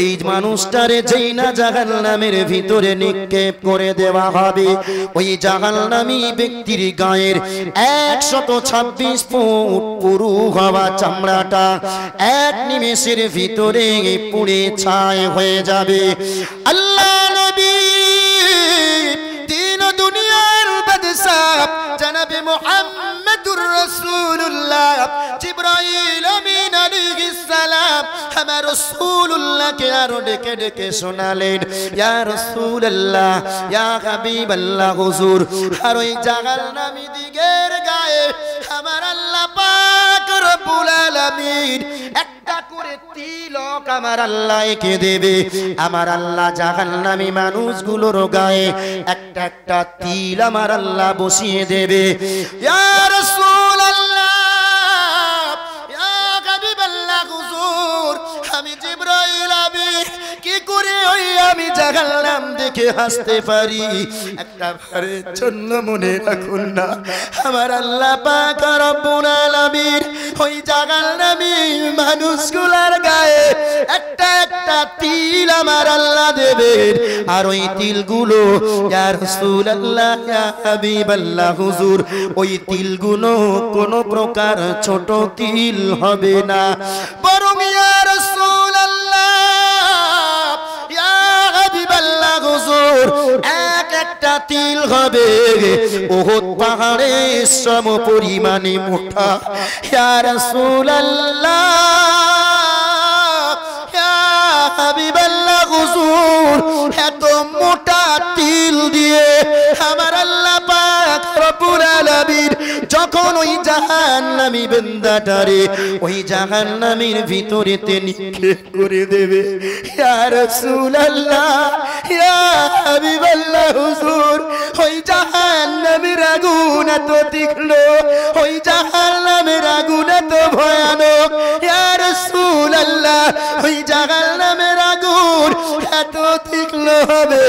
ওই মানুষটারে যেই না জাহান্নামের ভিতরে নিক্ষেপ করে দেওয়া হবে, ওই জাহান্নামী ব্যক্তির গায়ের 126 ফুট পুরু হওয়া চামড়াটা এক নিমেষের ভিতরে পুড়ে ছাই হয়ে যাবে। আল্লাহ নবী তিন দুনিয়ার বাদশাহ জনাবে মুহাম্মদুর রাসূলুল্লাহ জিবরাইল আমিন আলাইহিস সালাম আমার রাসূলুল্লাহকে আরো ডেকে ডেকে শোনালেন, ইয়া রাসূলুল্লাহ, ইয়া হাবিবাল্লাহ হুজুর, আর ওই জাহান্নামী দিগের গায়ে আমার আল্লাহ পাক রব্বুল আলামিন একটা করে তিলক আমার আল্লাহ এঁকে দেবে। আমার আল্লাহ জাহান্নামী মানুষগুলোর গায়ে একটা একটা তিল আমার আল্লাহ বসিয়ে দেবে। ইয়া রাসূলুল্লাহ, ইয়া হাবিবাল্লাহ হুজুর, আমি জিবরাইল আমিন কি করে ওই আমি জাহান্নাম দেখে হাসতে পারি? একটা বারের জন্য মনে রাখুন না, আমার আল্লাহ পাক রব্বুল আলামিন ওই জাহান্নামী মানুষগুলোর গায়ে একটা একটা তিল আমার আল্লাহ দেবেন, আর ওই তিলগুলো ইয়া রাসূলুল্লাহ, ইয়া হাবিবাল্লাহ হুজুর, ওই তিলগুলো কোনো প্রকার ছোট তিল হবে না, বরং ইয়া রাসূলুল্লাহ, ইয়া হাবিবাল্লাহ হুজুর, এক একটা তিল হবে উহুদ পাহাড়ের সম পরিমাণে মোটা। ইয়া রাসূলুল্লাহ, ইয়া হাবিবাল্লাহ হুজুর, এত মোটা তিল দিয়ে আমার আল্লাহ পাক রব্বুল আলামিন যখন ওই জাহান্নামী বান্দাটারে ওই জাহান্নামীর ভিতরেতে নিক্ষেপ করে দেবে, ইয়া রাসূলুল্লাহ, ইয়া হাবিবাল্লাহ হুজুর, ওই জাহান্নামীর আগুন এত তীক্ষ্ণ, ওই জাহান্নামের আগুন এত ভয়ানক, ইয়া রাসূলুল্লাহ, ওই জাহান্নামের আগুন এত তীক্ষ্ণ হবে,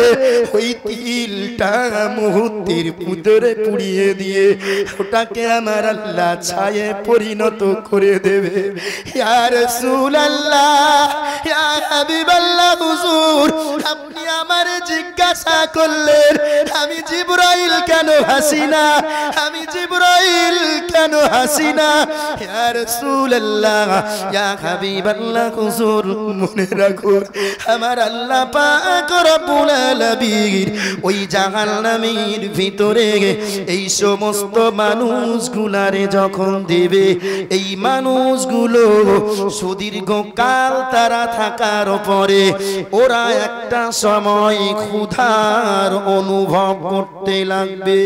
ওই তিলটা মুহূর্তের ভিতরে পুড়িয়ে দিয়ে ওটাকে আমার আল্লাহ ছায়ে পরিণত করে দেবে। ইয়া রাসূলুল্লাহ, ইয়া হাবিবাল্লাহ হুজুর, আপনি আমার জিজ্ঞাসা করলেন আমি জিবরাইল কেন হাসি না, আমি জিবরাইল কেন হাসি না? ইয়া রাসূলুল্লাহ, ইয়া হাবিবাল্লাহ হুজুর, মনে রাখুন আমার আল্লাহ পাক রব্বুল আলামিন ওই জাহান্নামের ভিতরে এই সমস্ত মানুষগুলারে যখন দেবে, এই মানুষগুলো সুদীর্ঘ কাল তারা থাকার পরে ওরা একটা সময় ক্ষুধার অনুভব করতে লাগবে।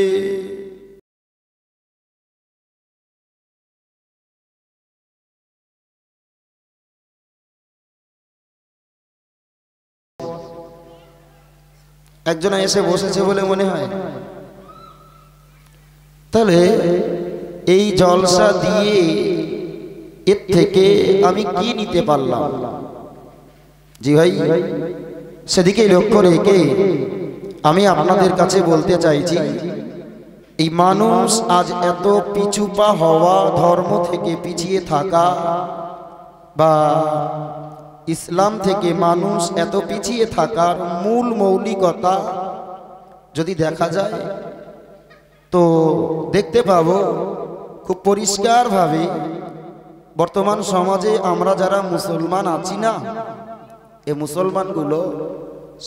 একজন এসে বসেছে বলে মনে হয়, তাহলে এই জলসা দিয়ে এর থেকে আমি কি নিতে পারলাম? জি ভাই, সেদিকে লক্ষ্য রেখে আমি আপনাদের কাছে বলতে চাইছি, এই মানুষ আজ এত পিছুপা হওয়া, ধর্ম থেকে পিছিয়ে থাকা বা ইসলাম থেকে মানুষ এত পিছিয়ে থাকার মূল মৌলিকতা যদি দেখা যায় তো দেখতে পাবো খুব পরিষ্কারভাবে বর্তমান সমাজে আমরা যারা মুসলমান আছি না, এই মুসলমানগুলো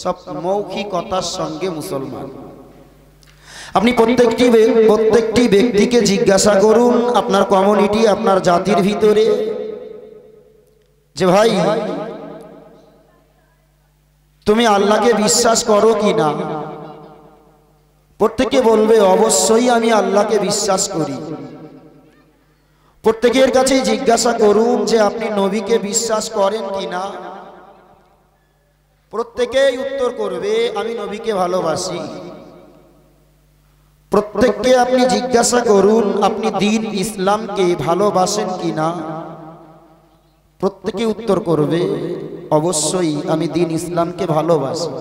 সব মৌখিকতার সঙ্গে মুসলমান। আপনি প্রত্যেকটি ব্যক্তিকে জিজ্ঞাসা করুন আপনার কমিউনিটি, আপনার জাতির ভিতরে, যে ভাই তুমি আল্লাহকে বিশ্বাস করো কি না? প্রত্যেকে বলবে অবশ্যই আমি আল্লাহকে বিশ্বাস করি। প্রত্যেকের কাছেই জিজ্ঞাসা করুন যে আপনি নবীকে বিশ্বাস করেন কি না? প্রত্যেকেই উত্তর করবে আমি নবীকে ভালোবাসি। প্রত্যেককে আপনি জিজ্ঞাসা করুন আপনি দ্বীন ইসলামকে ভালোবাসেন কি না? প্রত্যেকে উত্তর করবে অবশ্যই আমি দ্বীন ইসলামকে ভালোবাসি।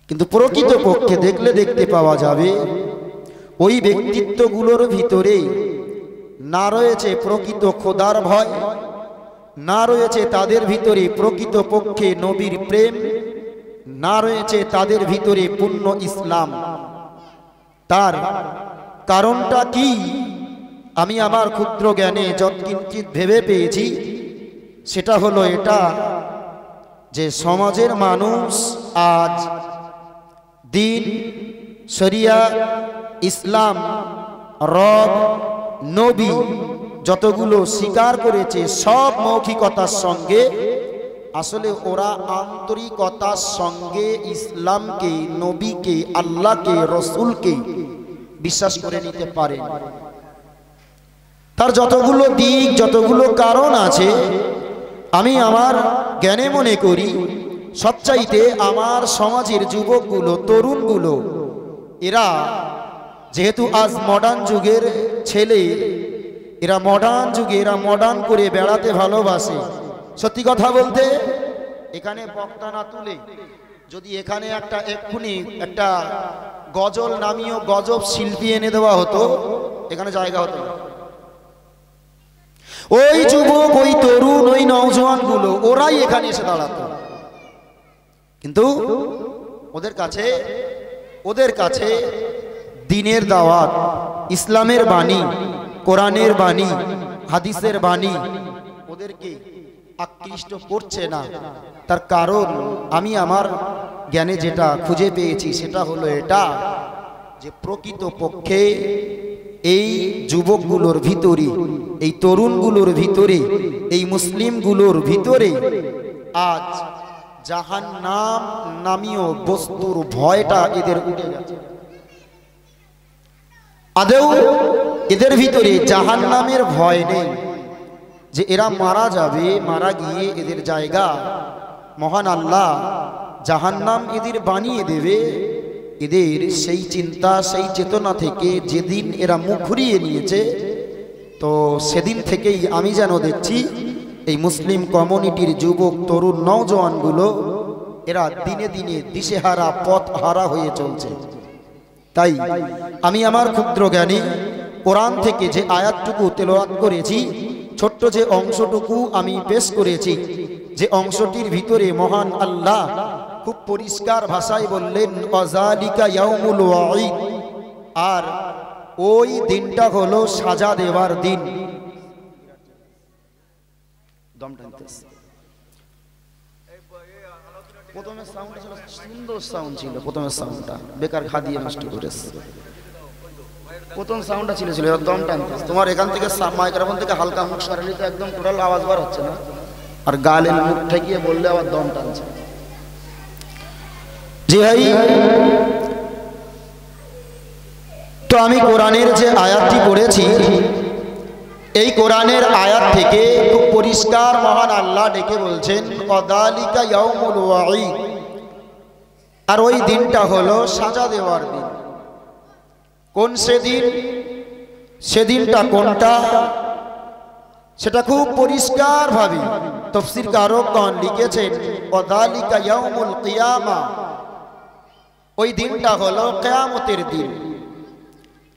কিন্তু প্রকৃতপক্ষে দেখতে পাওয়া যাবে ওই ব্যক্তিত্বগুলোর ভিতরে না রয়েছে প্রকৃত খোদার ভয়, না রয়েছে তাদের ভিতরে প্রকৃতপক্ষে নবীর প্রেম, না রয়েছে তাদের ভিতরে পূর্ণ ইসলাম। তার কারণটা কি আমি আমার ক্ষুদ্র জ্ঞানে যৎকিঞ্চিৎ ভেবে পেয়েছি, সেটা হলো এটা যে সমাজের মানুষ আজ দিন, শরিয়া, ইসলাম, রব, নবী যতগুলো স্বীকার করেছে সব মৌখিকতার সঙ্গে আসলে ওরা আন্তরিকতার সঙ্গে ইসলামকে, নবীকে, আল্লাহকে, রসুলকে বিশ্বাস করে নিতে পারে। তার যতগুলো দিক, যতগুলো কারণ আছে, আমি আমার জ্ঞানে মনে করি সবচাইতে আমার সমাজের যুবকগুলো, তরুণগুলো, এরা যেহেতু আজ মডার্ন যুগের ছেলে, এরা মডার্ন যুগে এরা মডার্ন করে বেড়াতে ভালোবাসে। সত্যি কথা বলতে এখানে বক্তা না তুলে যদি এখানে এক্ষুনি একটা গজল নামীয় গজব শিল্পী এনে দেওয়া হতো, এখানে জায়গা হতো না। ওই যুবক, ওই তরুণ, ওই নওজোয়ান গুলো ওরাই এখানে এসে দাঁড়াতো। কিন্তু ওদের কাছে দ্বীনের দাওয়াত, ইসলামের বাণী, কোরআনের বাণী, হাদিসের বাণী ওদেরকে আকৃষ্ট করছে না। তার কারণ আমি আমার জ্ঞানে যেটা খুঁজে পেয়েছি সেটা হলো এটা যে প্রকৃতপক্ষে এই যুবকগুলোর ভিতরে, এই তরুণগুলোর ভিতরে, এই মুসলিমগুলোর ভিতরে আজ জাহান্নাম নামীয় বস্তুর ভয়টা এদের উঠে গেছে। আদৌ এদের ভিতরে জাহান্নামের ভয় নেই যে এরা মারা যাবে, মারা গিয়ে এদের জায়গা মহান আল্লাহ জাহান্নাম এদের বানিয়ে দেবে। এদের সেই চিন্তা, সেই চেতনা থেকে যেদিন এরা মুখ ঘুরিয়ে নিয়েছে, তো সেদিন থেকেই আমি যেন দেখছি এই মুসলিম কমিউনিটির যুবক, তরুণ, নওজোয়ানগুলো এরা দিনে দিনে দিশেহারা, পথ হারা হয়ে চলছে। তাই আমি আমার ক্ষুদ্র জ্ঞানে কোরআন থেকে যে আয়াতটুকু তেলাওয়াত করেছি, ছোট্ট যে অংশটুকু আমি পেশ করেছি, যে অংশটির ভিতরে মহান আল্লাহ খুব পরিষ্কার ভাষায় বললেন ওয়াযালিকা ইয়াউমুল ওয়াঈদ, আর ওই দিনটা হলো সাজা দেওয়ার দিন। প্রথমে সাউন্ডটা ছিল সুন্দর সাউন্ড ছিল, প্রথমের সাউন্ডটা বেকার খা দিয়ে নষ্ট করেছে। প্রথম সাউন্ডটা ছিল দম টানতে। তোমার এখান থেকে মাইক্রোফোন থেকে হালকা মুখ সরালে তো একদম টোটাল আওয়াজ বার হচ্ছে না, আর গালের মুখ ঠেকিয়ে বললে আবার দম টানছে। জি ভাই, তো আমি কোরআনের যে আয়াতটি পড়েছি, এই কোরআনের আয়াত থেকে খুব পরিষ্কার মহান আল্লাহ ডেকে বলছেন ওয়াযালিকা ইয়াউমুল ওয়াঈদ, আর ওই দিনটা হলো সাজা দেওয়ার দিন। কোন সেদিন? সেদিনটা কোনটা সেটা খুব পরিষ্কার ভাবে তাফসীর কারকগণ লিখেছেন ওয়াযালিকা ইয়াউমুল কিয়ামা, ওই দিনটা হলো কিয়ামতের দিন।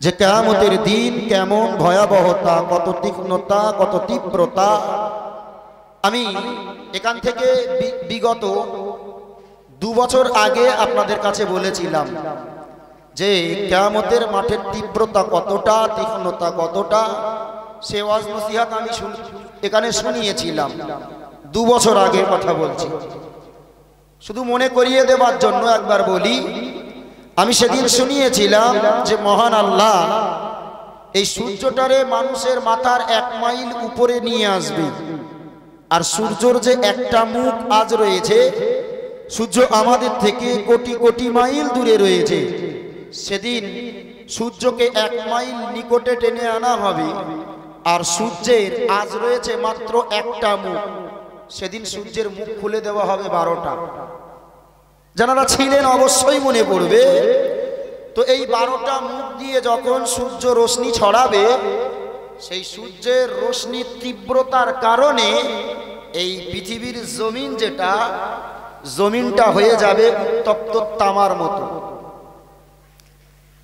যে কিয়ামতের দিন কেমন ভয়াবহতা, কত তীক্ষ্ণতা, কত তীব্রতা, আমি এখান থেকে বিগত 2 বছর আগে আপনাদের কাছে বলেছিলাম যে কিয়ামতের মাঠের তীব্রতা কতটা, তীক্ষ্ণতা কতটা, সে ওয়াজ নসিহত আমি এখানে শুনিয়েছিলাম। 2 বছর আগের কথা বলছি। শুধু মনে করিয়ে দেবার জন্য একবার বলি, আমি সেদিন শুনিয়েছিলাম যে মহান আল্লাহ এই সূর্যটারে মানুষের মাথার 1 মাইল উপরে নিয়ে আসবে, আর সূর্যর যে একটা মুখ আজ রয়েছে, সূর্য আমাদের থেকে কোটি কোটি মাইল দূরে রয়েছে। সেদিন সূর্যকে 1 মাইল নিকটে টেনে আনা হবে, আর সূর্যের আজ রয়েছে মাত্র একটা মুখ। সেদিন সূর্যের মুখ খুলে দেওয়া হবে 12টা। যারা ছিলেন অবশ্যই মনে পড়বে। তো এই 12টা মুখ দিয়ে যখন সূর্য রশ্মি ছড়াবে, সেই সূর্যের রশ্মির তীব্রতার কারণে এই পৃথিবীর জমিন, যেটা জমিনটা হয়ে যাবে উত্তপ্ত তামার মতো।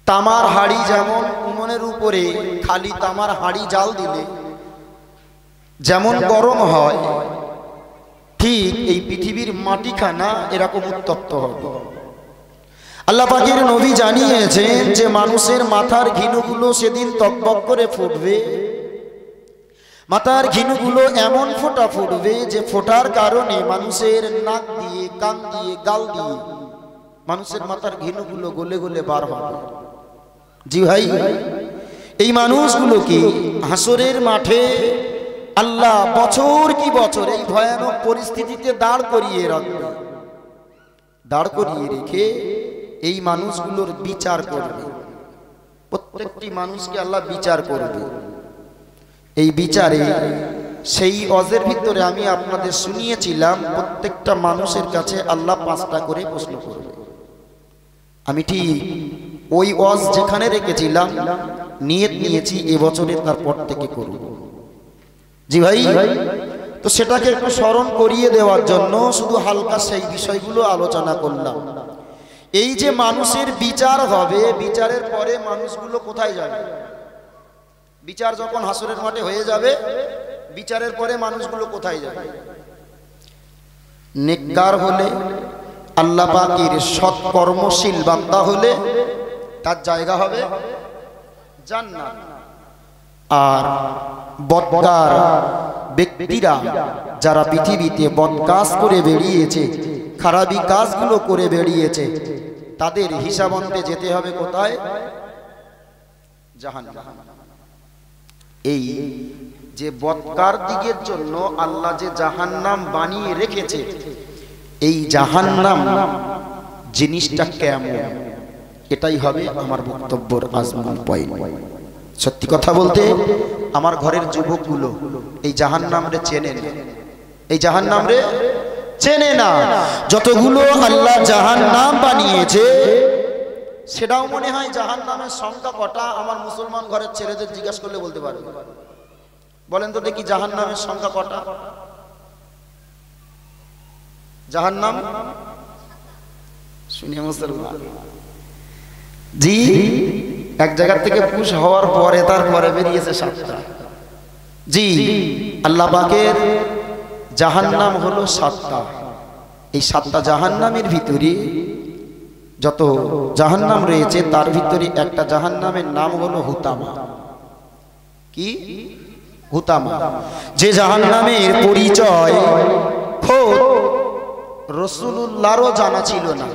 তামার হাড়ি যেমন উনুনের উপরে খালি তামার হাড়ি জাল দিলে যেমন গরম হয় ঠিক এই পৃথিবীর মাটিখানা এরকম উত্তপ্ত হবে। আল্লাহ পাকের নবী জানিয়েছেন যে মানুষের মাথার ঘিনুগুলো সেদিন তকবক করে ফুটবে। মাথার ঘিনুগুলো এমন ফোঁটা ফুটবে যে ফোটার কারণে মানুষের নাক দিয়ে, কান দিয়ে, গাল দিয়ে মানুষের মাথার ঘিনুগুলো গলে গলে বার হবে। জি ভাই, এই মানুষগুলোকে হাসরের মাঠে আল্লাহ বছর কি বছর এই ভয়ানক পরিস্থিতিতে দাঁড় করিয়ে রাখবে। দাঁড় করিয়ে রেখে এই মানুষগুলোর বিচার করবে। প্রত্যেকটি মানুষকে আল্লাহ বিচার করবে। এই বিচারে সেই অজের ভিতরে আমি আপনাদের শুনিয়েছিলাম প্রত্যেকটা মানুষের কাছে আল্লাহ 5টা করে প্রশ্ন করবে। আমি ঠিক ওই অজ যেখানে রেখেছিলাম নিয়ত নিয়েছি এবছরে তারপর থেকে করব। জি ভাই, তো সেটাকে একটু স্মরণ করিয়ে দেওয়ার জন্য শুধু হালকা সেই বিষয়গুলো আলোচনা করলাম। এই যে মানুষের বিচার হবে, বিচারের পরে মানুষগুলো কোথায় যাবে? বিচার যখন হাসরের মাঠে হয়ে যাবে, বিচারের পরে মানুষগুলো কোথায় যাবে? নেককার হলে, আল্লাহ পাকের সৎ কর্মশীল বান্দা হলে তার জায়গা হবে জান্নাত। আর বদকার ব্যক্তিরা যারা পৃথিবীতে বদকাজ করে বেরিয়েছে, খারাপি কাজগুলো করে বেরিয়েছে, তাদের হিসাব আনতে যেতে হবে কোথায়? জাহান্নাম। এই যে বদকার দিকের জন্য আল্লাহ যে জাহান্নাম বানিয়ে রেখেছে, এই জাহান্নাম জিনিসটা কেমন, এটাই হবে আমার বক্তব্যের আজমল পয়েন্ট। সত্যি কথা বলতে আমার ঘরের যুবকগুলো এই জাহান্নাম রে চেনে না, এই জাহান্নাম রে চেনে না। যতগুলো আল্লাহ জাহান্নাম বানিয়েছে সেটাও মনে হয় জাহান্নামের সংখ্যা কটা আমার মুসলমান ঘরের ছেলেদের জিজ্ঞাসা করলে বলতে পারবে। বলেন তো দেখি জাহান্নামের সংখ্যা কটা? জাহান্নাম শুনে মুসলমান জি এক জায়গা থেকে পুশ হওয়ার পরে তারপরে বেরিয়েছে 7টা। জি, আল্লাহ পাকের জাহান্নাম হলো 7টা। এই 7টা জাহান্নামের ভিতরে যত জাহান্নাম রয়েছে তার ভিতরে একটা জাহান্নামের নাম হলো হুতামা। কি? হুতামা। যে জাহান্নামের পরিচয় খোদ রাসূলুল্লাহরও জানা ছিল না।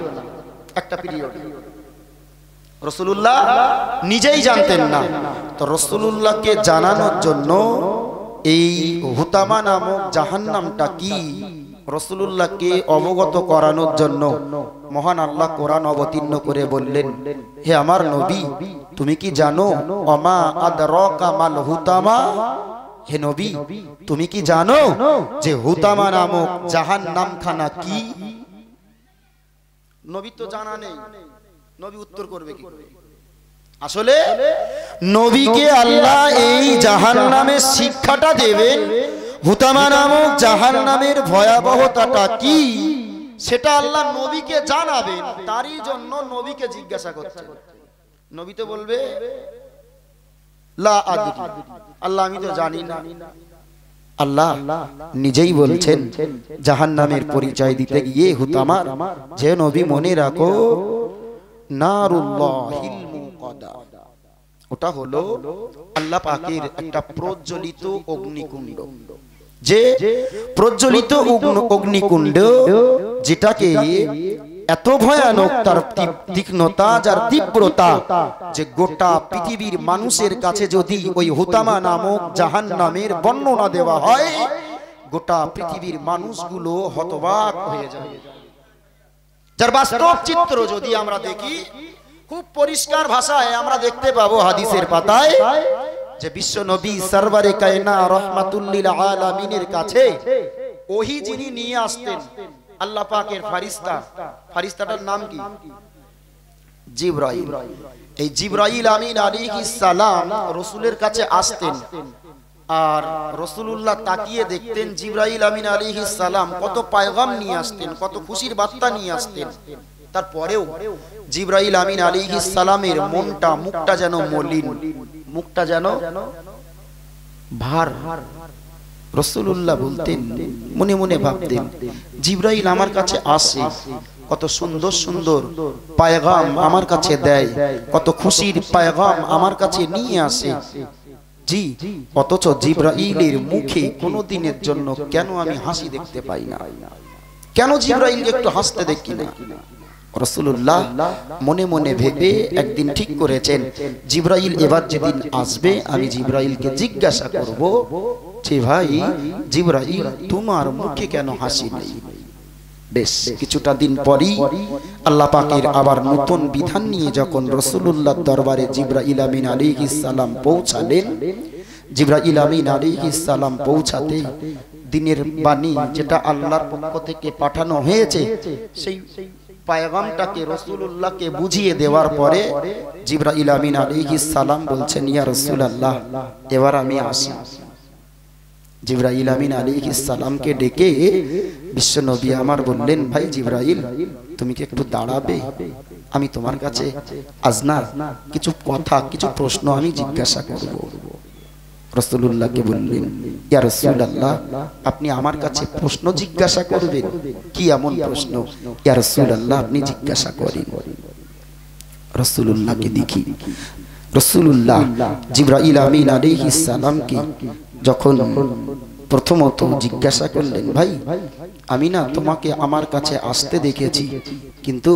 একটা পিরিয়ড রাসূলুল্লাহ নিজেই জানতেন না, তো রাসূলুল্লাহকে জানানোর জন্য এই হুতামা নামক জাহান্নামটা কি রাসূলুল্লাহকে অবগত করানোর জন্য মহান আল্লাহ কোরআন অবতীর্ণ করে বললেন, হে আমার নবী, তুমি কি জানো ওমা আদরাকা মাল হুতামা? হে নবী, তুমি কি জানো যে হুতামা নামক জাহান্নামখানা কি? নবী তো জানা নেই, নবী উত্তর করবে কি? আসলে নবীকে আল্লাহ এই জাহান্নামের শিক্ষাটা দেবেন, হুতামা নামক জাহান্নামের ভয়াবহতাটা কি সেটা আল্লাহ নবীকে জানাবেন। তারই জন্য নবীকে জিজ্ঞাসা করছেন। নবী তো বলবে লা আদরি, আল্লাহ আমি তো জানি না। আল্লাহ নিজেই বলছেন জাহান্নামের পরিচয় দিতে গিয়ে হুতামার, যে নবী মনে রাখো নারুল্লাহিল মুকাদা, ওটা হলো আল্লাহ পাকের একটা প্রজ্বলিত অগ্নিকুণ্ড। যে প্রজ্বলিত অগ্নিকুণ্ড যেটাকে এত ভয়ানক তার তীক্ষ্ণতা, যার তীব্রতা, যে গোটা পৃথিবীর মানুষের কাছে যদি ওই হুতামা নামক জাহান্নামের বর্ণনা দেওয়া হয়, গোটা পৃথিবীর মানুষগুলো হতবাক হয়ে যায়। যার বাস্তব চিত্র যদি আমরা দেখি, খুব পরিষ্কার ভাষায় আমরা দেখতে পাবো হাদিসের পাতায় যে বিশ্ব নবী সরওয়ারে কায়না রাহমাতুল লিল আলামিনের কাছে ওহী যিনি নিয়ে আসতেন, আল্লাহ পাকের ফেরেশতা, ফেরেশতাটার নাম কি? জিবরাইল। এই জিবরাইল আমিন আলাইহিস সালাম রাসূলের কাছে আসতেন, আর রাসূলুল্লাহ তাকিয়ে দেখতেন জিবরাইল আমিন আলাইহিস সালাম কত পয়গাম নিয়ে আসতেন, কত খুশির বার্তা নিয়ে আসতেন। তারপরেও জিবরাইল আমিন আলাইহিস সালামের মনটা, মুখটা যেন মলিন, মুখটা যেন ভার, রাসূলুল্লাহ বলতেন, মনে মনে ভাবতেন, জিবরাইল আমার কাছে আসে, কত সুন্দর সুন্দর পায়গাম আমার কাছে দেয়, কত খুশির পায়গাম আমার কাছে নিয়ে আসে, জি, অথচ জিবরাইলের মুখে কোনো দিনের জন্য কেন আমি হাসি দেখতে পাই না? কেন জিবরাইলকে একটু হাসতে দেখি না? রাসূলুল্লাহ মনে মনে ভেবে একদিন ঠিক করেছেন, জিবরাইল এবার যেদিন আসবে আমি জিবরাইলকে জিজ্ঞাসা করব যে ভাই জিবরাইল তোমার মুখে কেন হাসি নেই? বেশ কিছুটা দিন পরই আল্লাহ পাকের আবার নতুন বিধান নিয়ে যখন রাসূলুল্লাহর দরবারে জিবরাইল আমিন আলাইহিস সালাম পৌঁছালেন, জিবরাইল আমিন আলাইহিস সালাম পৌঁছাতে দিনের বাণী যেটা আল্লাহর পক্ষ থেকে পাঠানো হয়েছে সেই পায়গামটাকে রাসূলুল্লাহকে বুঝিয়ে দেওয়ার পরে জিবরাইল আমিন আলাইহিস সালাম বলছেন, ইয়া রাসূলুল্লাহ এবার আমি আসি। জিবরাইল আমিন আলাইহিস সালামকে ডেকে বিশ্বনবী আমার বললেন, ভাই জিবরাইল তুমি কি একটু দাঁড়াবে? আমি তোমার কাছে আজ না কিছু কথা, কিছু প্রশ্ন আমি জিজ্ঞাসা করব। রাসূলুল্লাহকে বললেন, ইয়া রাসূলুল্লাহ আপনি আমার কাছে প্রশ্ন জিজ্ঞাসা করবেন? কি এমন প্রশ্ন? ইয়া রাসূলুল্লাহ আপনি জিজ্ঞাসা করেন। রাসূলুল্লাহকে দেখি রাসূলুল্লাহ জিবরাইল আমিন আলাইহিস সালামকে যখন প্রথমত জিজ্ঞাসা করলেন, ভাই আমি না তোমাকে আমার কাছে আসতে দেখেছি, কিন্তু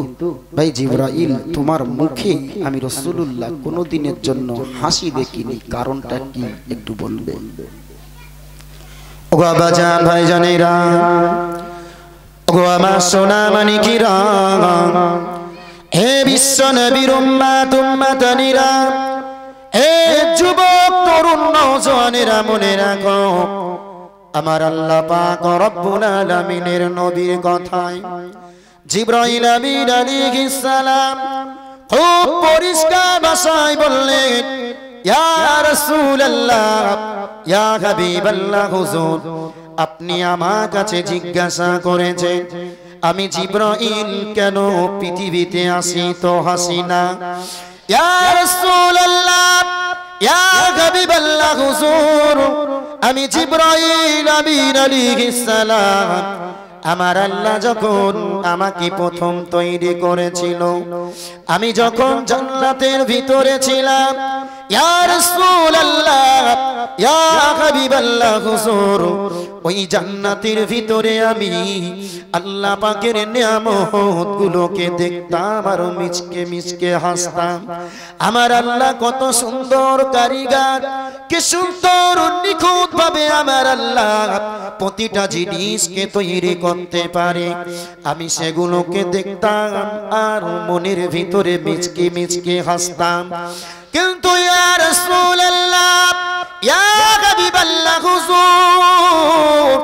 ভাই জিবরাইল তোমার মুখে আমি রাসূলুল্লাহ কোনোদিনের জন্য হাসি দেখিনি, কারণটা কি একটু বলবেন? ওগো আব্বাজান ভাইজানেরা, ওগো আমার সোনা মানিকিরা, হে বিশ্ব নবীর উম্মাত উম্মাতানিরা, হে যুবক তরুণ নওজওয়ানেরা, মনে রাখো আমার আল্লাহ পাক রব্বুল আলামিনের নবীর কথায় জিবরাইল আমিন আলাইহিস সালাম খুব পরিষ্কার ভাষায় বললেন, ইয়া রাসূলুল্লাহ, ইয়া হাবিবাল্লাহ, হুজুর আপনি আমার কাছে জিজ্ঞাসা করেছেন আমি জিবরাইল কেন পৃথিবীতে আসি তো হাসি না? ইয়া রাসূলুল্লাহ, ইয়া হাবিবাল্লাহ, হুজুর আমি জিবরাইল আমিন আলাইহিস সালাম, আমার আল্লাহ যখন আমাকে প্রথম তৈরি করেছিল, আমি যখন জান্নাতের ভিতরে ছিলাম, ইয়া রাসূলুল্লাহ, ইয়া হাবিবাল্লাহ, হুজুর ওই জান্নাতের ভিতরে আমি আল্লাহ পাকের নিয়ামত গুলোকে দেখতাম আর মিচকে মিচকে হাসতাম। আমার আল্লাহ কত সুন্দর কারিগর, কি সুন্দর নিখুঁত ভাবে আমার আল্লাহ প্রতিটা জিনিসকে তৈরি করতে পারে, আমি সেগুলোকে দেখতাম আর মনের ভিতরে মিচকে মিচকে হাসতাম। কিন্তু ইয়া রাসূলুল্লাহ, ইয়া হাবিবাল্লাহ, হুজুর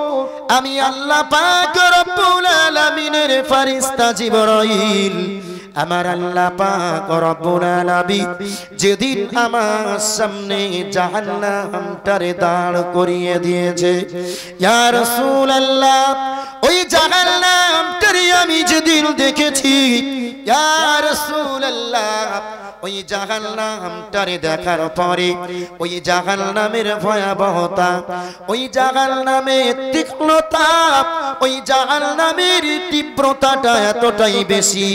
আমি আল্লাহ পাক রব্বুল আলামিনের ফেরেশতা জিবরাইল, আমার আল্লাহ পাক রব্বুল আলামিন যেদিন আমার সামনে জাহান্নামটারে দাঁড় করিয়ে দিয়েছে, ইয়া রাসূলুল্লাহ ওই জাহান্নামটারে আমি যেদিন দেখেছি, ইয়া রাসূলুল্লাহ ওই জাহান্নামটারে দেখার পরে ওই জাহান্নামের ভয়াবহতা, ওই জাহান্নামের তীক্ষ্ণতা, ওই জাহান্নামের তীব্রতাটা এতটাই বেশি,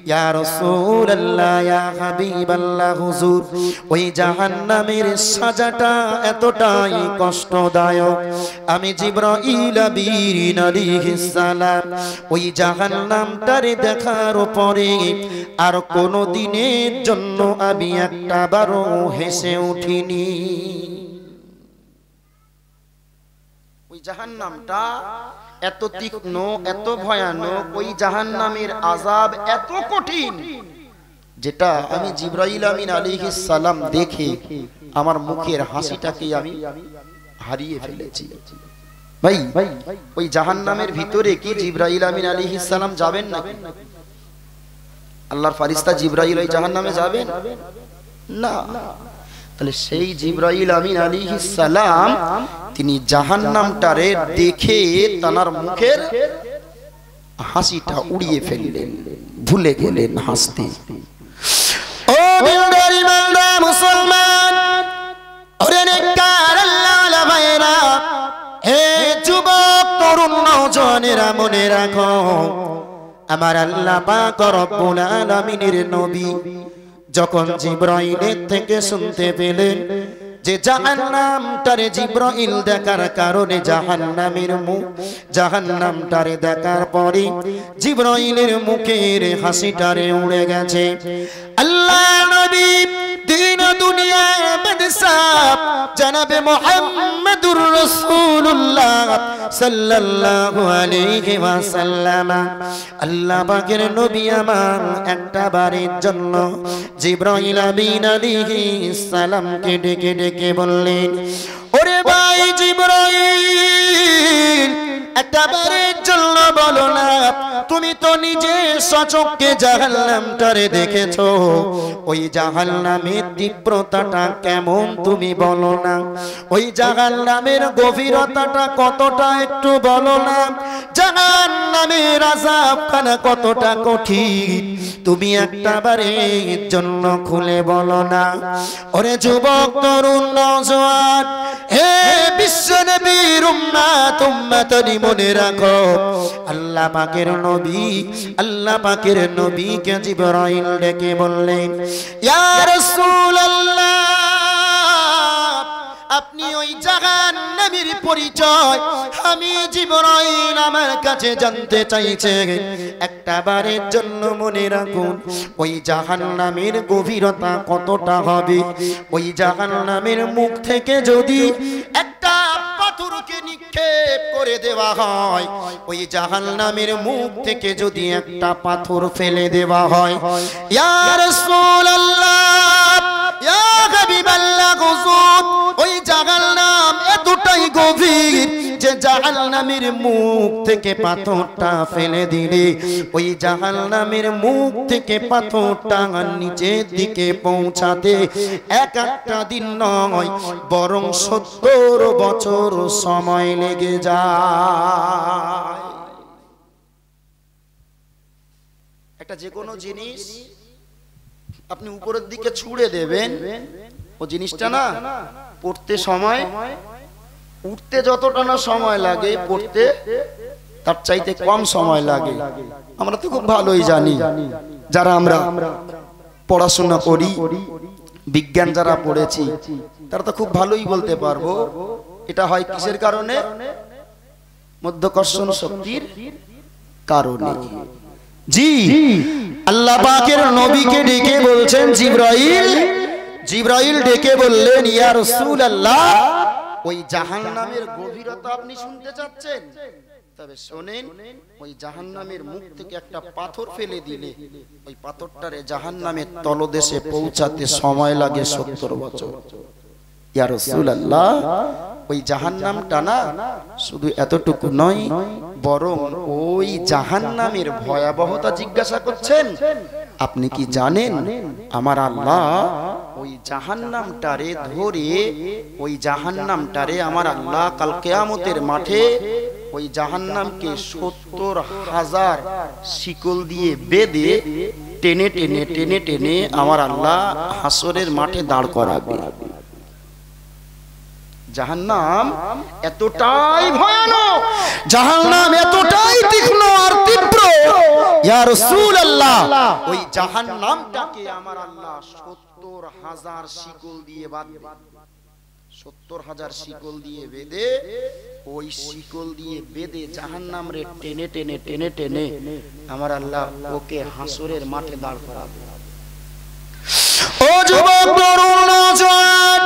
ইয়া রাসূলুল্লাহ, ইয়া হাবিবাল্লাহ, হুজুর ওই জাহান্নামের সাজাটা এতটাই কষ্টদায়ক, আমি জিবরাইল আমিন আলাইহিস সালাম ওই জাহান্নামটারে দেখার পরে আর কোনো দিনের জন্য আমি একটা বারও হেসে উঠিনি। ওই জাহান্নামটা এত তীক্ষ্ণ, এত ভয়ানক, ওই জাহান্নামের আযাব এত কঠিন, যেটা আমি জিবরাইল আমিন আলাইহিস সালাম দেখে আমার মুখের হাসিটাকে আমি হারিয়ে ফেলেছি। ভাই ওই জাহান্নামের ভিতরে কি জিবরাইল আমিন আলাইহিস সালাম যাবেন নাকি? আল্লাহর ফেরেশতা জিবরাইল ওই জাহান্নামে যাবেন না? তাহলে সেই জিবরাইল আমিন আলাইহিস সালাম তিনি জাহান্নামটারে দেখে তার মুখের হাসিটা উড়িয়ে ফেললেন, ভুলে গেলেন হাসতে। ও দিলদারি বান্দা মুসলমান, ওরে নেককার আল্লাহওয়ালা ভাইরা, হে মনে রাখো আমার আল্লাহ পাক রব্বুল আলামিনের নবী যখন জিবরাইলের থেকে শুনতে পেলেন যে জাহান্নামটারে জিবরাইল দেখার কারণে জাহান্নামের মুখ জাহান্নামটারে দেখার পরে জিবরাইলের মুখের হাসিটারে উড়ে গেছে আল্লাহ নবী দিন দুনিয়া বাদশাহ জনাবে মুহাম্মদুর রাসূলুল্লাহ সাল্লাল্লাহু আলাইহি ওয়াসাল্লাম আল্লাহ পাকের নবী আমার একটা বারের জন্য জিবরাইল আমিন আলাইহিস সালামকে ডেকে ডেকে বললেন ওরে ভাই জিবরাইল একটা বারের জন্য বলো না তুমি তো নিজে সচক্ষে জাহান্নামটারে দেখেছো ওই জাহান্নামের তীব্রতাটা কেমন তুমি বলো না ওই জাহান্নামের গভীরতাটা কতটা একটু বলো না জাহান্নামের আযাবখানা কতটা কঠিন তুমি একটা বারের জন্য খুলে বলো না ওরে যুবক তরুণ নওজোয়ান হে বিশ্বনবীর উম্মত উম্মতনি মনে রাখো আল্লাহ পাকের নবীকে জিবরাইল ডেকে বললেন ইয়া রাসূলুল্লাহ আপনি ওই জাহান্নামের পরিচয় আমি জিবরাইল আমার কাছে জানতে চাইছে একটা বারের জন্য মনে রাখুন ওই জাহান্নামের গভীরতা কতটা হবে ওই জাহান্নামের মুখ থেকে যদি একটা পাথরকে নিক্ষেপ করে দেওয়া হয় ওই জাহান্নামের মুখ থেকে যদি একটা পাথর ফেলে দেওয়া হয় ইয়া রাসূলুল্লাহ ইয়া হাবিবাল্লাহ হুজুর ওই জাহান্নাম এতটাই গভীর যে জাহান্নামের মুখ থেকে পাথরটা ফেলে দিলে ওই জাহান্নামের মুখ থেকে পাথরটা নিচের দিকে পৌঁছাতে একটা দিন নয় বরং 70 বছর সময় লেগে যায় একটা যে কোনো জিনিস আপনি উপরের দিকে ছুঁড়ে দেবেন ও জিনিসটা না পড়তে সময় উঠতে যতটা না সময় লাগে পড়তে তার চাইতে কম সময় লাগে আমরা তো খুব ভালোই জানি যারা আমরা পড়াশোনা করি বিজ্ঞান যারা পড়েছি তারা তো খুব ভালোই বলতে পারবো এটা হয় কিসের কারণে মধ্যাকর্ষণ শক্তির কারণে জি আল্লাহ পাকের নবীকে ডেকে বলছেন জিবরাইল ডেকে বললেন ইয়া রাসূলুল্লাহ ওই জাহান্নামের গভীরতা আপনি শুনতে চাচ্ছেন তবে শুনেন ওই জাহান্নামের মুখ থেকে একটা পাথর ফেলে দিলে ওই পাথরটারে জাহান্নামের তলদেশে পৌঁছাতে সময় লাগে 70 বছর ইয়া রাসূলুল্লাহ ওই জাহান্নামটা না শুধু এতটুকু নয় বরং ওই জাহান্নামের ভয়াবহতা জিজ্ঞাসা করছেন আপনি কি জানেন আমার আল্লাহ ওই জাহান্নামটারে ধরে ওই জাহান্নামটারে আমার আল্লাহ কাল কিয়ামতের মাঠে ওই জাহান্নামকে 70,000 শিকল দিয়ে বেঁধে টেনে টেনে টেনে টেনে আমার আল্লাহ হাসরের মাঠে দাঁড় করাবে জাহান্নাম এতটাই ভয়ানক জাহান্নাম এতটাই তীক্ষ্ণ আর তীব্র ইয়া রাসূলুল্লাহ ওই জাহান্নামটাকে আমার আল্লাহ 70,000 শিকল দিয়ে বাঁধবে 70,000 শিকল দিয়ে বেঁধে ওই শিকল দিয়ে বেঁধে জাহান্নামরে টেনে টেনে টেনে টেনে আমার আল্লাহ ওকে হাসরের মাঠে দাঁড় করাবে ও যুবক তরুণ নওজোয়ান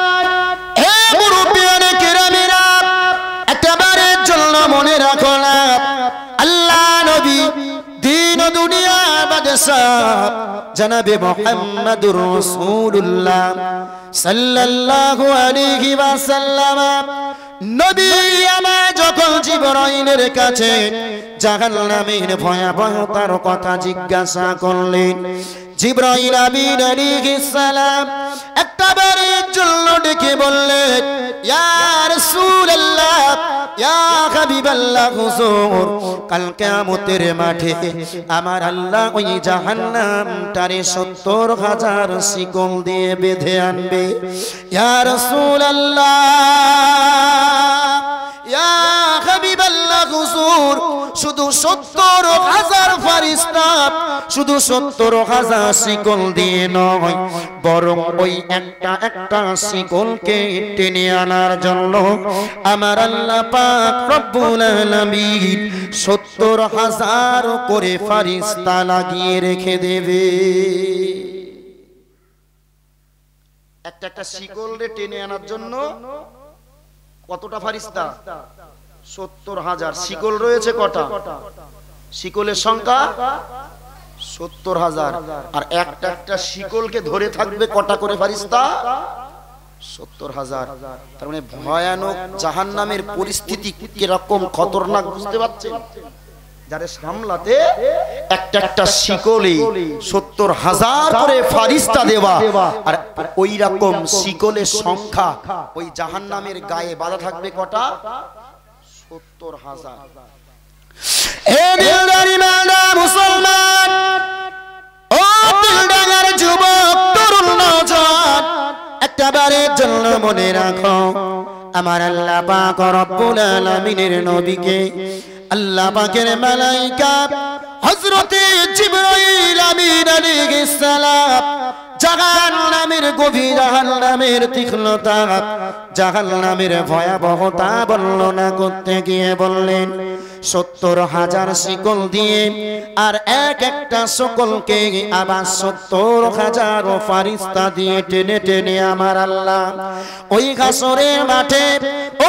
হে মুরব্বিয়ানে কেরামেরা একবারের জন্য মনে রাখো না আল্লাহ নবী দিন দুনিয়া বাদশাহ জনাবে মুহাম্মদুর রাসূলুল্লাহ সাল্লাল্লাহু আলাইহি ওয়াসাল্লাম নবী আমার যখন জিবরাইলের কাছে জাহান্নামের ভয়াবহতার কথা জিজ্ঞাসা করলেন জিবরাইল আমিন আলাইহিস সালাম একবারের জন্য ডেকে বললেন ইয়া রাসূলুল্লাহ ইয়া হাবিবাল্লাহ হুজুর কাল কিয়ামতের মাঠে আমার আল্লাহ ওই জাহান্নামটারে 70,000 শিকল দিয়ে বেঁধে আনবে ইয়া রাসূলুল্লাহ ইয়া হাবিবাল্লাহ হুজুর শুধু 70,000 ফারিস্তা, শুধু 70,000 শিকল দিয়ে নয়, বরং ওই একটা একটা শিকলকে টেনে আনার জন্য আমার আল্লাহ পাক রব্বুল আলামিন 70,000 করে ফারিস্তা লাগিয়ে রেখে দেবে। একটা একটা শিকলে টেনে আনার জন্য কতটা ফারিস্তা? 70,000। শিকল রয়েছে কটা? শিকলের সংখ্যা 70,000। আর একটা একটা শিকলকে ধরে থাকবে কটা করে ফারিস্তা? 70,000। তার মানে ভয়ানক জাহান্নামের পরিস্থিতি কিরকম খতরনাক বুঝতে পারছেন? যারে সামলাতে একটা একটা শিকলে 70,000 করে ফারিস্তা দেওয়া, আর ওই রকম শিকলের সংখ্যা ওই জাহান্নামের গায়ে বাঁধা থাকবে কটা? 70,000। হে দিলদারি মানা মুসলমান, ও দিলদার যুবক তরুণ নওজোয়ান, একটা বারের জন্য মনে রাখো, আমার আল্লাহ পাক রব্বুল আলামিনের নবীকে আল্লাহ পাকের মালাইকা হযরতে জিবরাইল আমিন আলাইহিস সালাম জাহান্নামের গভীর, জাহান্নামের তীক্ষ্ণতা, জাহান্নামের ভয়াবহতা বর্ণনা করতে গিয়ে বললেন 70,000 শিকল দিয়ে আর এক একটা শিকলকে আবার 70,000 ফারিস্তা দিয়ে টেনে টেনে আমার আল্লাহ ওই হাসরের মাঠে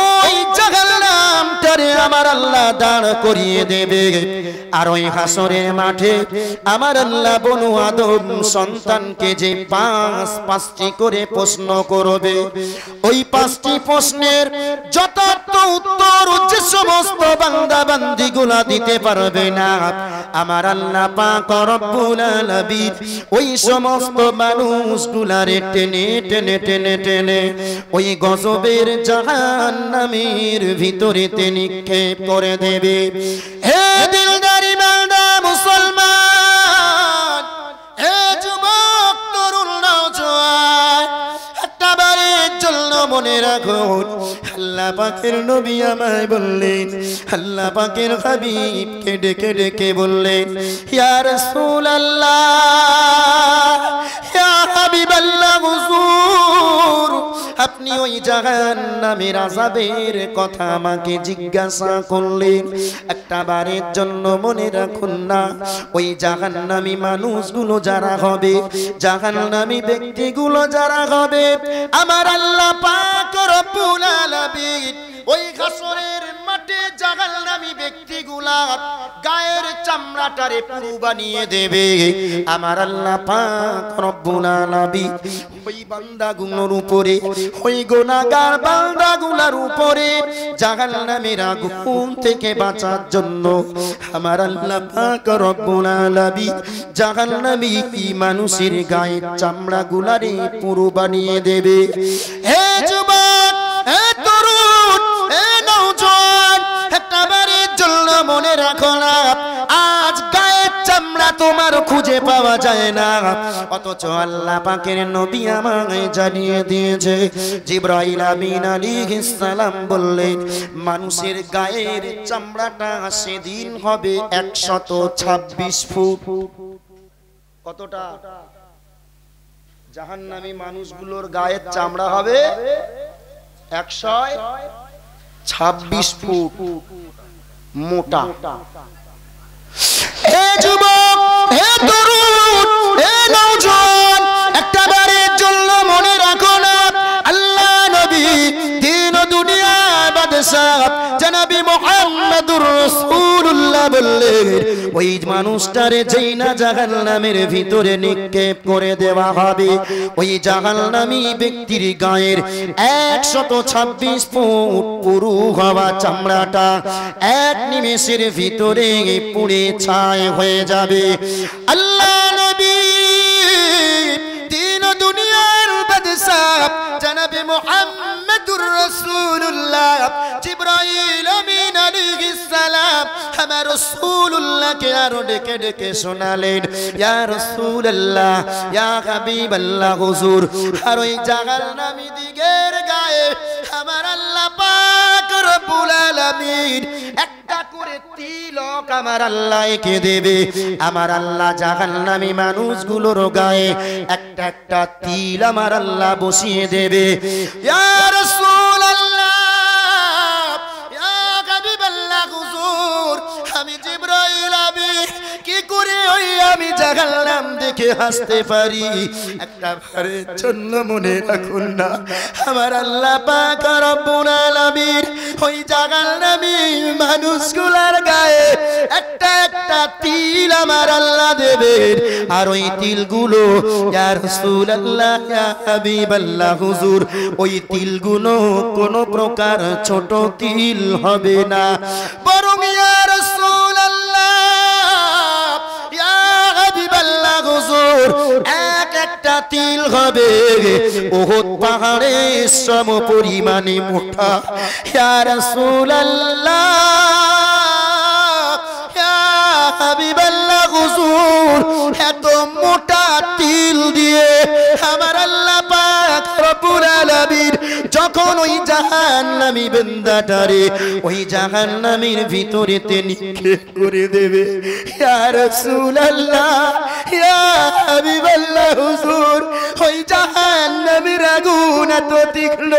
ওই জাহান্নামটারে আমার আল্লাহ দাঁড় করিয়ে দেবে। আর ওই হাসরের মাঠে আমার আল্লাহ বনু আদম সন্তানকে যে পাঁচটি করে প্রশ্ন করবে, ওই 5টি প্রশ্নের যথার্থ উত্তর যে সমস্ত বান্দা বান্দিগুলা দিতে পারবে না, আমার আল্লাহ পাক রব্বুল আলামিন ওই সমস্ত মানুষগুলারে টেনে টেনে টেনে টেনে ওই গজবের জাহান্নামের ভিতরে নিক্ষেপ করে দেবে। হে দিলদারি মানা মুসলমান, হে যুবক তরুণ নওজোয়ান, একটা বারের জন্য মনে রাখুন, আল্লাহ পাকের নবী আমায় বললেন, আল্লাহ পাকের হাবিবকে ডেকে ডেকে বললেন, ইয়া রাসূলুল্লাহ, ইয়া হাবিবাল্লাহ হুজুর, আপনি ওই জাহান্নামের আযাবের কথা আমাকে জিজ্ঞাসা করলেন। একটা বারের জন্য মনে রাখুন না, ওই জাহান্নামী মানুষগুলো যারা হবে, জাহান্নামী ব্যক্তিগুলো যারা হবে, আমার আল্লাহ পাক রব্বুল আলামিন ওই হাসরের মাঠে জাহান্নামী ব্যক্তিগুলা গায়ের চামড়াটারে পুরু বানিয়ে দেবে। আমার আল্লাহ পাক রব্বুল আলামিন ওই বান্দাগুলোর উপরে, ওই গুনাহগার বান্দাগুলোর উপরে জাহান্নামের আগুন থেকে বাঁচার জন্য আমার আল্লাহ পাক রব্বুল আলামিন জাহান্নামী মানুষের গায়ের চামড়াগুলারে পুরু বানিয়ে দেবে। হে যুবক, হে তরুণ, হে নওজোয়ান, একটা বারের জন্য মনে রাখো না, আজ গায়ের চামড়া তোমার খুঁজে পাওয়া যায় না, অথচ আল্লাহ পাকের নবী আমায় জানিয়ে দিয়েছে, জিবরাইল আমিন আলাইহিস সালাম বললেন, মানুষের গায়ের চামড়াটা সেদিন হবে 126 ফুট। কতটা? জাহান্নামী মানুষগুলোর গায়ের চামড়া হবে 126 ফুট মোটা। হে যুবক, হে তরুণ, হে নওজোয়ান, একটা বারের জন্য মনে রাখো না, আল্লাহ নবী দিন ও দুনিয়ার বাদশা জনাবি মুহাম্মদুর রাসূলুল্লাহ বললেন, ওই মানুষটারে যেই না জাহান্নামের ভিতরে নিক্ষেপ করে দেওয়া হবে, ওই জাহান্নামী ব্যক্তির গায়ের 126 ফুট পুরু হওয়া চামড়াটা এক নিমেষের ভিতরে পুড়ে ছাই হয়ে যাবে। আল্লাহ নবী দিন দুনিয়ার বাদশা জনাবে মুহাম্মদুর রাসূলুল্লাহ জিবরাইল আমিন আলাইহিস সালাম আমার রাসূলুল্লাহকে আরো ডেকে ডেকে শোনালেন, ইয়া রাসূলুল্লাহ, ইয়া হাবিবাল্লাহ হুজুর। আর ওই জাহান্নামী দিগের গায়ে আমার আল্লাহ পাক রব্বুল আলামিন একটা করে তিলক আমার আল্লাহ এঁকে দেবে। আমার আল্লাহ জাহান্নামী মানুষগুলোর গায়ে একটা একটা তিল আমার আল্লাহ বসিয়ে দেবে। ইয়া রাসূলুল্লাহ, ইয়া হাবিবাল্লাহ হুজুর, আমি জিবরাইল আমি কি করে ওই আমি জাহান্নাম দেখে হাসতে পারি? একটা বারের জন্য মনে রাখুন না, আমার আল্লাহ পাক রব্বুল আলামিন ওই জাহান্নামী মানুষগুলোর গায়ে একটা একটা তিল আমার আল্লাহ দেবেন। আর ওই তিলগুলো ইয়া রাসূলুল্লাহ, ইয়া হাবিবাল্লাহ হুজুর, ওই তিলগুলো কোনো প্রকার ছোট তিল হবে না, বরং ইয়া রাসূলুল্লাহ, ইয়া হাবিবাল্লাহ হুজুর, এক একটা তিল হবে উহুদ পাহাড়ের সম পরিমাণে মোটা। ইয়া রাসূলুল্লাহ, ইয়া হাবিবাল্লাহ হুজুর, এত মোটা তিল দিয়ে আমার আল্লাহ পাক রব্বুল আলামিন যখন ওই জাহান্নামী বান্দাটারে ওই জাহান্নামীর ভিতরেতে নিক্ষেপ করে দেবে, ইয়া রাসূলুল্লাহ, ইয়া হাবিবাল্লাহ হুজুর, ওই জাহান্নামীর আগুন এত তীক্ষ্ণ,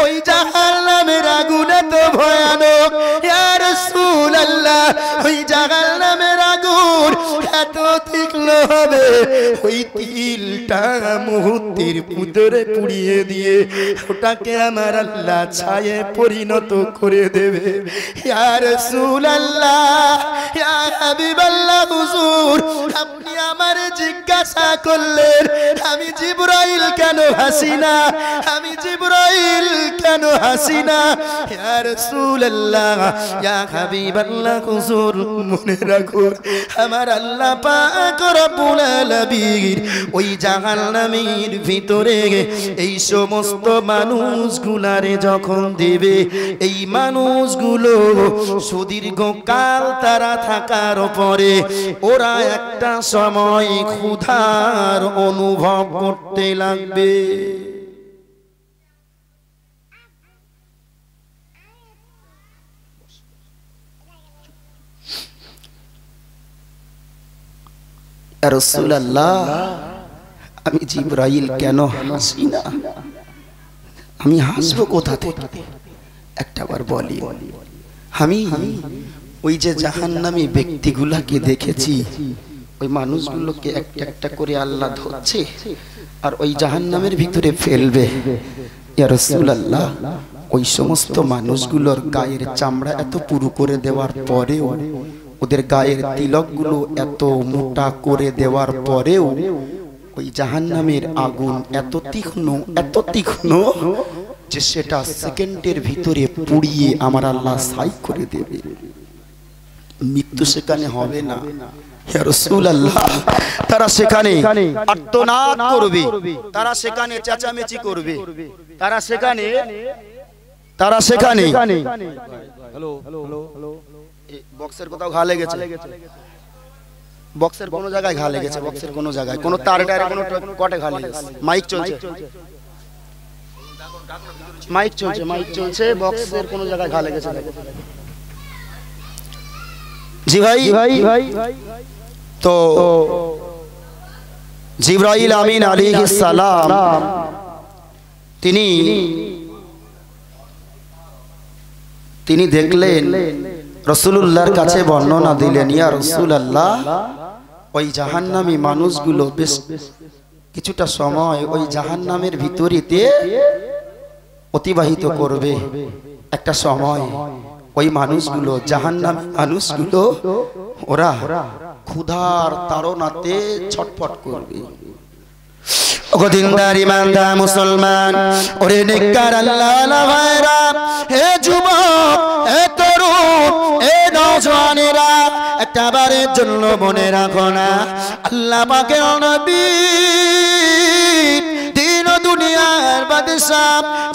ওই জাহান্নামের আগুন এত ভয়ানক, ইয়া রাসূলুল্লাহ, ওই জাহান্নামের আগুন এত তীক্ষ্ণ হবে, ওই তিলটা মুহূর্তের ভিতরে পুড়িয়ে দিয়ে ওটাকে আমার আল্লাহ ছায়ে পরিণত করে দেবে। ইয়া রাসূলুল্লাহ, ইয়া হাবিবাল্লাহ হুজুর, আপনি আমার জিজ্ঞাসা করলেন আমি জিবরাইল কেন হাসি না, আমি জিবরাইল কেন হাসি না? ইয়া রাসূলুল্লাহ, ইয়া হাবিবাল্লাহ হুজুর, মনে রাখুন আমার আল্লাহ পাক রব্বুল আলামিন ওই জাহান্নামের ভিতরে এই সমস্ত মানুষগুলারে যখন দেবে, এই মানুষগুলো সুদীর্ঘ কাল তারা থাকার পরে ওরা একটা সময় ক্ষুধার অনুভব করতে লাগবে। রাসূলুল্লাহ, আমি জিবরাইল কেন হাসি না? আমি হাসবো কোথা থেকে? একটাবার বলি, আমি ওই যে জাহান্নামী ব্যক্তিগুলাকে দেখেছি, ওই মানুষগুলোকে একটা একটা করে আল্লাহ ধরছে আর ওই জাহান্নামের ভিতরে ফেলবে। ইয়া রাসূলুল্লাহ, ওই সমস্ত মানুষগুলোর গায়ের চামড়া এত পুরু করে দেওয়ার পরেও, ওদের গায়ের তিলকগুলো এত মোটা করে দেওয়ার পরেও ওই জাহান্নামের আগুন এত তীক্ষ্ণ, এত তীক্ষ্ণ যে সেটা সেকেন্ডের ভিতরে পুড়িয়ে আমার আল্লাহ ছাই করে দেবে। মৃত্যু সেখানে হবে না। ইয়া রাসূলুল্লাহ, তারা সেখানে আর্তনাদ করবে, তারা সেখানে চেঁচামেচি করবে, তারা সেখানে হ্যালো হ্যালো, বক্সের কোথাও ঘা লেগেছে, বক্সের কোন জায়গায় ঘা লেগেছে, বক্সের কোন জায়গায় কোন তারে টারে কোন কটে ঘা লেগেছে। মাইক চলছে, মাইক চলছে, মাইক চলছে, বক্সের কোন জায়গায় ঘা লেগেছে। জি ভাই, তো জিবরাইল আমিন আলাইহিস সালাম তিনি দেখলেন, রাসূলুল্লাহর কাছে বর্ণনা দিলেন, ইয়া রাসূলুল্লাহ, ওই জাহান্নামী মানুষগুলো বেশ কিছুটা সময় ওই জাহান্নামের ভিতরেতে অতিবাহিত করবে। একটা সময় ওই মানুষগুলো, জাহান্নামী মানুষগুলো, ওরা ক্ষুধার তাড়নাতে ছটফট করবে। ওগো দিনদার ইমানদার মুসলমান, ওরে নেককার আল্লাহওয়ালা ভাইরা, হে যুবক, হে তরুণ, হে নওজওয়ানেরা, একটা বারের জন্য মনে রাখো না, আল্লাহ পাকের নবী দিন ও দুনিয়া দুনিয়ার বাদশা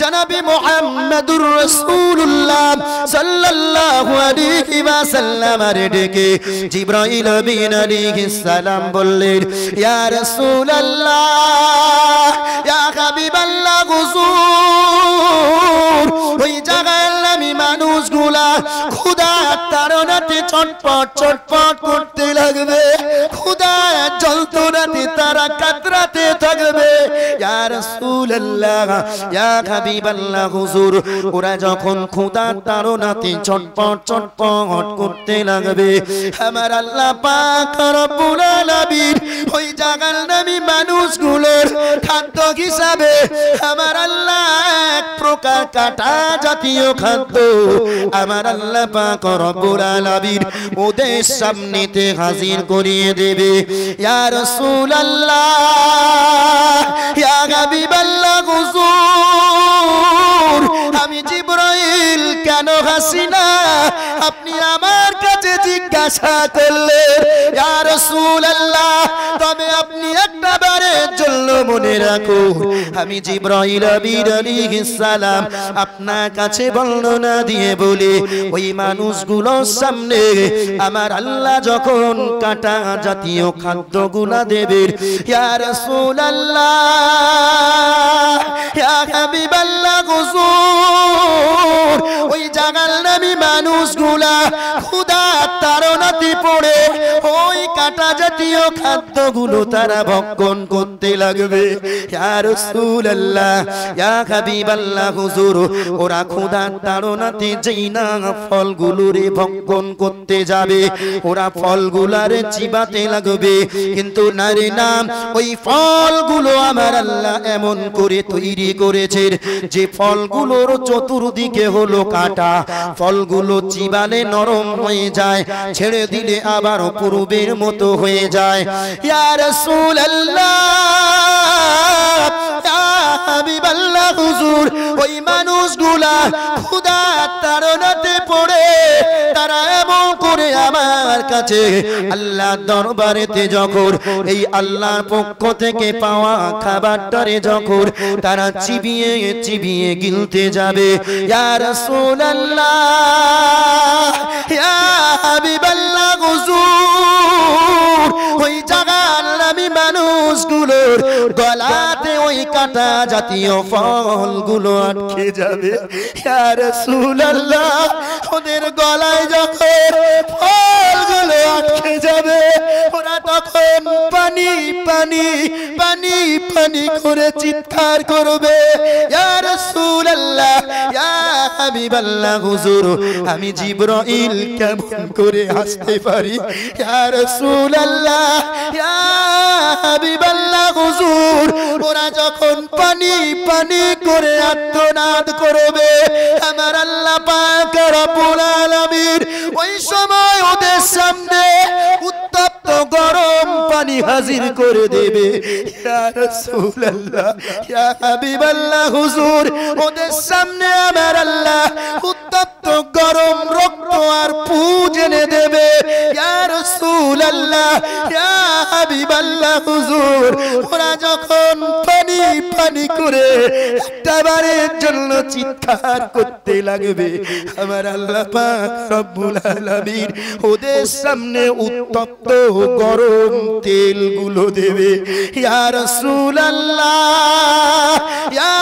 জনাবে মুহাম্মদুর রাসূলুল্লাহ সাল্লাল্লাহু আলাইহি ওয়াসাল্লামের ডেকে জিবরাইল আমিন আলাইহিস সালাম বললেন, ইয়া রাসূলুল্লাহ ইয়া হাবিবাল্লাহ হুজুর, ওই জায়গায় আমি মানুষগুলা ক্ষুধার তাড়নাতে ছটফট ছটফট করতে লাগবে, ক্ষুধার যন্ত্রণাতে তারা কাতরাতে থাকবে। ইয়া রাসূলুল্লাহ ইয়া হাবিবাল্লাহ হুজুর, ওরা যখন ক্ষুধার তাড়নাতে ছটফট ছটফট করতে লাগবে, আমার আল্লাহ পাক রব্বুল আলামিন ওই জাগার নামি মানুষগুলোর খাদ্য হিসাবে আমার আল্লাহ এক প্রকার কাটা জাতীয় খাদ্য আমার আল্লাহ পাক রব্বুল আলামিন ওদের সামনেতে হাজির করিয়ে দেবে। ইয়া রাসূলুল্লাহ ইয়া হাবিবাল্লাহ হুজুর, আমি জিবরাইল কেন হাসি না? আপনি আমার কাছে জিজ্ঞাসা করলেন। ইয়া রাসূলুল্লাহ, তবে আপনি একটা বারের জন্য মনে রাখুন, আমি জিবরাইল আমিন আলাইহিস সালাম আপনার কাছে বর্ণনা দিয়ে বলি, ওই মানুষগুলোর সামনে আমার আল্লাহ যখন কাটা জাতীয় খাদ্যগুলা দেবেন, ইয়া রাসূলুল্লাহ ইয়া হাবিবাল্লাহ হুজুর, ওই জাগার নামি মানুষগুলা ক্ষুধার তাড়নাতে পড়ে ওই কাটা জাতীয় খাদ্যগুলো তারা ভক্ষণ করতে লাগবে। ইয়া রাসূলুল্লাহ ইয়া হাবিবাল্লাহ হুজুর, ওরা ক্ষুধার তাড়নাতে যেই না ফলগুলোরে ভক্ষণ করতে যাবে, ওরা ফলগুলারে চিবাতে লাগবে, কিন্তু নারী নাম ওই ফলগুলো আমার আল্লাহ এমন করে তৈরি করেছেন যে ফলগুলোর চতুর্দিকে হলো কাটা, ফলগুলো চিবালে নরম হয়ে যায়, ছেড়ে দিলে আবার পূর্বের মতো হয়ে যায়। ইয়া রাসূলুল্লাহ ইয়া হাবিবাল্লাহ হুজুর, ওই মানুষগুলা ক্ষুধার তাড়নাতে পড়ে তারা এমন করে আমার কাছে আল্লাহর দরবারেতে যখন এই আল্লাহর পক্ষ থেকে পাওয়া খাবারটারে যখন তারা চিবিয়ে চিবিয়ে গিলতে যাবে, ইয়া রাসূলুল্লাহ ইয়া হাবিবাল্লাহ হুজুর, ওই জাগার নামি মানুষগুলোর গলাতে ওই কাটা জাতীয় ফলগুলো আটকে যাবে। ইয়া রাসূলুল্লাহ, ওদের গলায় যখন ফলগুলো আটকে যাবে, ওরা তখন পানি পানি পানি পানি করে চিৎকার করবে, ইয়া রাসূলুল্লাহ ইয়া হাবিবাল্লাহ হুজুর, আমি জিবরাইল কেমন করে হাসতে পারি? ইয়া রাসূলুল্লাহ ইয়া হাবিবাল্লাহ হুজুর, ওরা যখন পানি পানি করে আর্তনাদ করবে, আমার আল্লাহ পাক রব্বুল আলামিন ওই সময় ওদের সামনে উত্তপ্ত গরম পানি হাজির করে দেবে। ইয়া রাসূলুল্লাহ ইয়া হাবিবাল্লাহ হুজুর, ওদের সামনে আমার আল্লাহ উত্তপ্ত গরম রক্ত আর পুজ এনে দেবে। ইয়া রাসূলুল্লাহ ইয়া হাবিবাল্লাহ হুজুর, ওরা যখন পানি পানি করে একবারের জন্য চিৎকার করতে লাগবে, আমার আল্লাহ পাক রব্বুল আলামিন ওদের সামনে উত্তপ্ত গরম তেলগুলো দেবে। ইয়া রাসূলুল্লাহ ইয়া